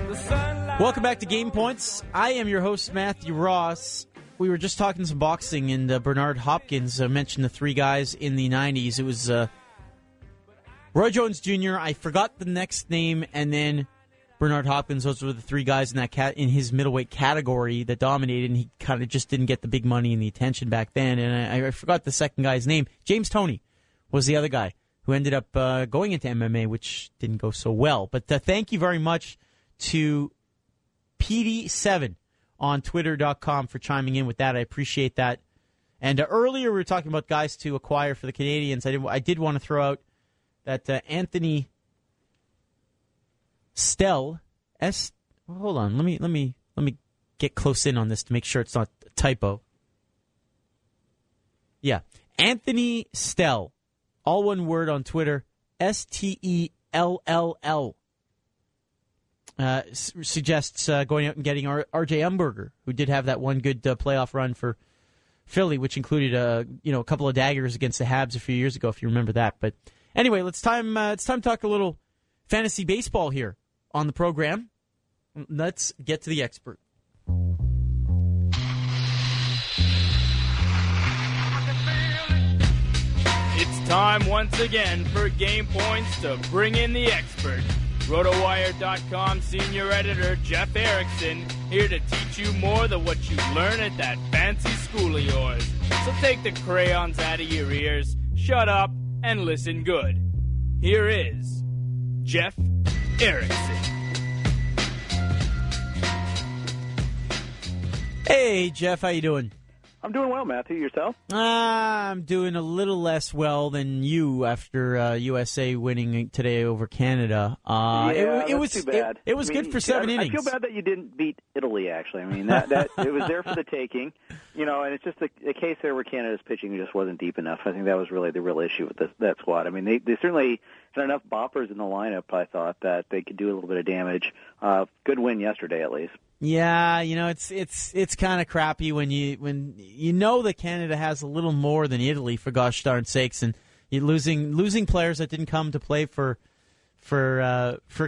Welcome back to Game Points. I am your host, Matthew Ross. We were just talking some boxing, and Bernard Hopkins mentioned the three guys in the 90s. It was Roy Jones Jr., I forgot the next name, and then Bernard Hopkins. Those were the three guys in that in his middleweight category that dominated, and he kind of just didn't get the big money and the attention back then. And I forgot the second guy's name. James Toney was the other guy who ended up going into MMA, which didn't go so well. But thank you very much to PD7 on Twitter.com for chiming in with that. I appreciate that. And earlier we were talking about guys to acquire for the Canadians. I did want to throw out that Anthony Stell. Hold on, let me get close in on this to make sure it's not a typo. Yeah, Anthony Stell, all one word on Twitter, Stell. Suggests going out and getting R.J. Umberger, who did have that one good playoff run for Philly, which included a couple of daggers against the Habs a few years ago, if you remember that. But anyway, it's time to talk a little fantasy baseball here on the program. Let's get to the expert. It's time once again for Game Points to bring in the expert. RotoWire.com senior editor Jeff Erickson here to teach you more than what you learn at that fancy school of yours. So take the crayons out of your ears, shut up, and listen good. Here is Jeff Erickson. Hey, Jeff, how you doing? I'm doing well, Matthew. Yourself? I'm doing a little less well than you after USA winning today over Canada. It was too bad. It was good for 7 innings. I feel bad that you didn't beat Italy, actually. I mean, that it was there for the taking, and it's just a case there where Canada's pitching just wasn't deep enough. I think that was really the real issue with that squad. I mean, they certainly had enough boppers in the lineup, I thought, that they could do a little bit of damage. Good win yesterday, at least. Yeah, it's kind of crappy when you know that Canada has a little more than Italy, for gosh darn sakes, and you're losing players that didn't come to play for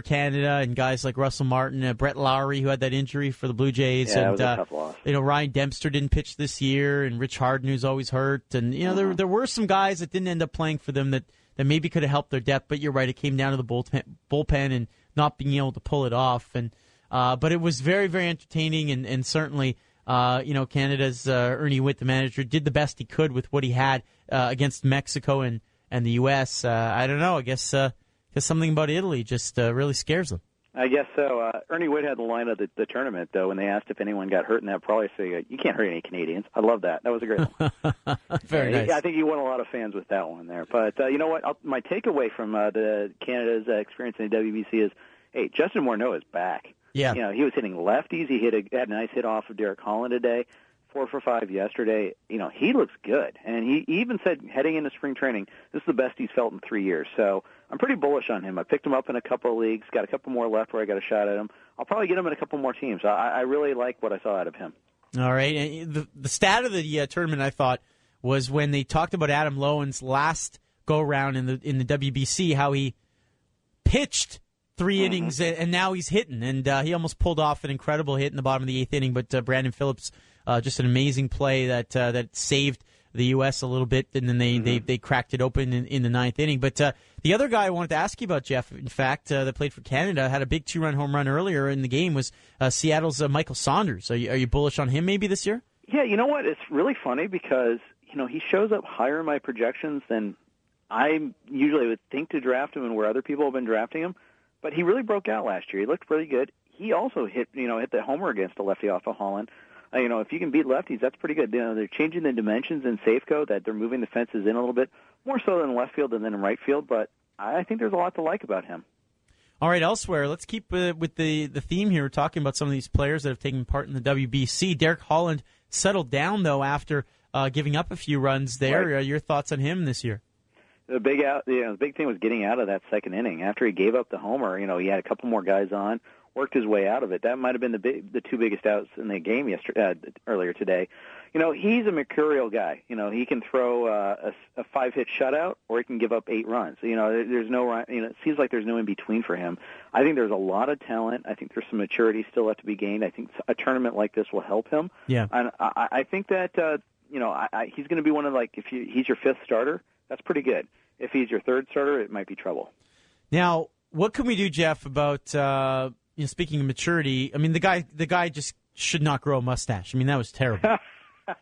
Canada, and guys like Russell Martin, Brett Lowry, who had that injury for the Blue Jays, yeah, and that was a tough loss. Ryan Dempster didn't pitch this year, and Rich Harden, who's always hurt, and there were some guys that didn't end up playing for them that maybe could have helped their depth. But you're right, it came down to the bullpen and not being able to pull it off, and. But it was very, very entertaining, and certainly, Canada's Ernie Witt, the manager, did the best he could with what he had against Mexico and the U.S. I don't know. I guess something about Italy just really scares them. I guess so. Ernie Witt had the line of the tournament, though, when they asked if anyone got hurt in that. Probably say, you can't hurt any Canadians. I love that. That was a great one. Very nice. I think you won a lot of fans with that one there. But you know what? My takeaway from the Canada's experience in the WBC is, hey, Justin Morneau is back. Yeah. He was hitting lefties. He had a nice hit off of Derek Holland today, 4 for 5 yesterday. He looks good. And he even said heading into spring training, this is the best he's felt in 3 years. So I'm pretty bullish on him. I picked him up in a couple of leagues, got a couple more left where I got a shot at him. I'll probably get him in a couple more teams. I really like what I saw out of him. All right. And the stat of the tournament, I thought, was when they talked about Adam Lowen's last go-round in the WBC, how he pitched 3 innings, and now he's hitting, and he almost pulled off an incredible hit in the bottom of the 8th inning, but Brandon Phillips, just an amazing play that saved the U.S. a little bit, and then they cracked it open in the 9th inning. But the other guy I wanted to ask you about, Jeff, in fact, that played for Canada, had a big 2-run home run earlier in the game, was Seattle's Michael Saunders. Are you bullish on him maybe this year? Yeah, you know what? It's really funny because, he shows up higher in my projections than I usually would think to draft him and where other people have been drafting him. But he really broke out last year. He looked really good. He also hit the homer against a lefty off of Holland. If you can beat lefties, that's pretty good. They're changing the dimensions in Safeco, that they're moving the fences in a little bit, more so in left field than in right field. But I think there's a lot to like about him. All right, elsewhere, let's keep with the theme here. We're talking about some of these players that have taken part in the WBC. Derek Holland settled down, though, after giving up a few runs there. Right. Your thoughts on him this year? The big thing was getting out of that second inning. After he gave up the homer, he had a couple more guys on, worked his way out of it. That might have been the two biggest outs in the game earlier today. He's a mercurial guy. He can throw a 5-hit shutout, or he can give up 8 runs. There's no, it seems like there's no in between for him. I think there's a lot of talent. I think there's some maturity still left to be gained. I think a tournament like this will help him. Yeah. And I think that he's going to be one of, like, if he's your 5th starter, that's pretty good. If he's your 3rd starter, it might be trouble. Now, what can we do, Jeff, about speaking of maturity? I mean, the guy just should not grow a mustache. I mean, that was terrible.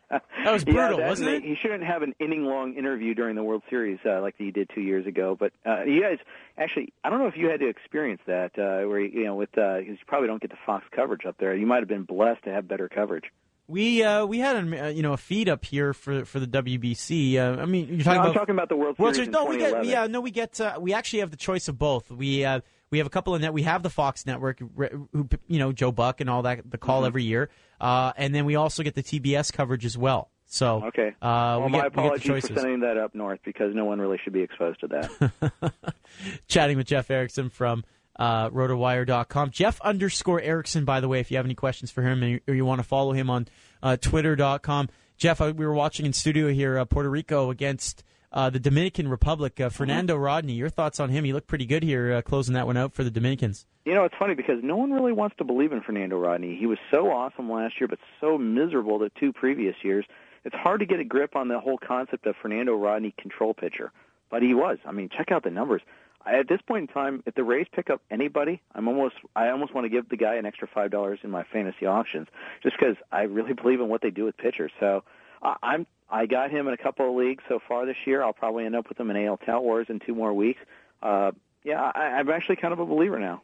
That was brutal, wasn't it? He shouldn't have an inning-long interview during the World Series like he did 2 years ago. But you guys, actually, I don't know if you had to experience that, where because you probably don't get the Fox coverage up there. You might have been blessed to have better coverage. We had a feed up here for the WBC. I mean, you're talking about. I'm talking about the World Series. In 2011. We actually have the choice of both. We have a couple of we have the Fox network, who Joe Buck and all that, the call every year, and then we also get the TBS coverage as well. So okay. My apologies for sending that up north, because no one really should be exposed to that. Chatting with Jeff Erickson from rotowire.com. Jeff_Erickson, by the way, if you have any questions for him or you want to follow him on twitter.com. Jeff, we were watching in studio here Puerto Rico against the Dominican Republic. Fernando Rodney, your thoughts on him? He looked pretty good here closing that one out for the Dominicans. It's funny because no one really wants to believe in Fernando Rodney. He was so awesome last year, but so miserable the 2 previous years. It's hard to get a grip on the whole concept of Fernando Rodney control pitcher. But he was. I mean, check out the numbers. At this point in time, if the Rays pick up anybody, I almost want to give the guy an extra $5 in my fantasy auctions, just because I really believe in what they do with pitchers. So I got him in a couple of leagues so far this year. I'll probably end up with him in AL Tout Wars in 2 more weeks. I'm actually kind of a believer now.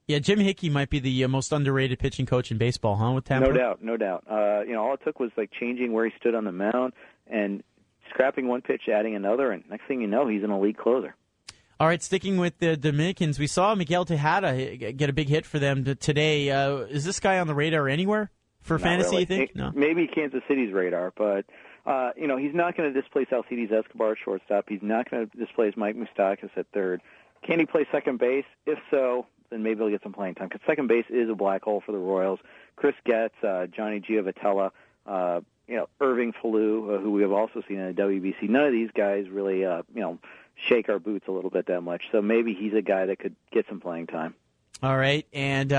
Yeah, Jim Hickey might be the most underrated pitching coach in baseball, huh? With Tampa. No doubt. All it took was like changing where he stood on the mound and scrapping one pitch, adding another, and next thing you know, he's an elite closer. All right, sticking with the Dominicans, we saw Miguel Tejada get a big hit for them today. Is this guy on the radar anywhere for fantasy, really. You think? No. Maybe Kansas City's radar, but he's not going to displace Alcides Escobar at shortstop. He's not going to displace Mike Moustakas at third. Can he play second base? If so, then maybe he'll get some playing time, because second base is a black hole for the Royals. Chris Getz, Johnny Giovitella, Irving Falou, who we have also seen in the WBC. None of these guys really, shake our boots a little bit that much. So maybe he's a guy that could get some playing time. All right. And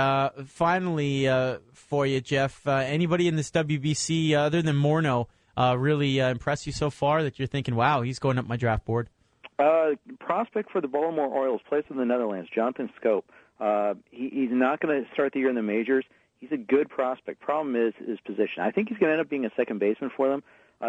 finally for you, Jeff, anybody in this WBC other than Morneau really impressed you so far that you're thinking, wow, he's going up my draft board? Prospect for the Baltimore Orioles, plays in the Netherlands, Jonathan Scope. He's not going to start the year in the majors. He's a good prospect. Problem is his position. I think he's going to end up being a second baseman for them.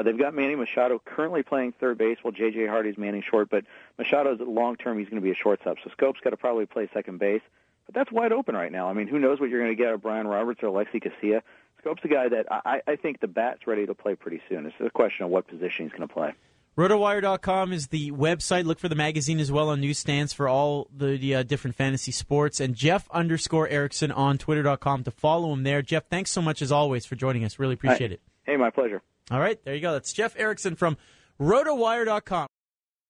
They've got Manny Machado currently playing third base while J.J. Hardy's manning short, but Machado's long-term, he's going to be a shortstop. So Scope's got to probably play second base. But that's wide open right now. I mean, who knows what you're going to get out of Brian Roberts or Alexi Casilla. Scope's a guy that I think the bat's ready to play pretty soon. It's a question of what position he's going to play. Rotowire.com is the website. Look for the magazine as well on newsstands for all the different fantasy sports. And Jeff_Erickson on Twitter.com to follow him there. Jeff, thanks so much as always for joining us. Really appreciate it. Hey, my pleasure. All right, there you go. That's Jeff Erickson from Rotowire.com.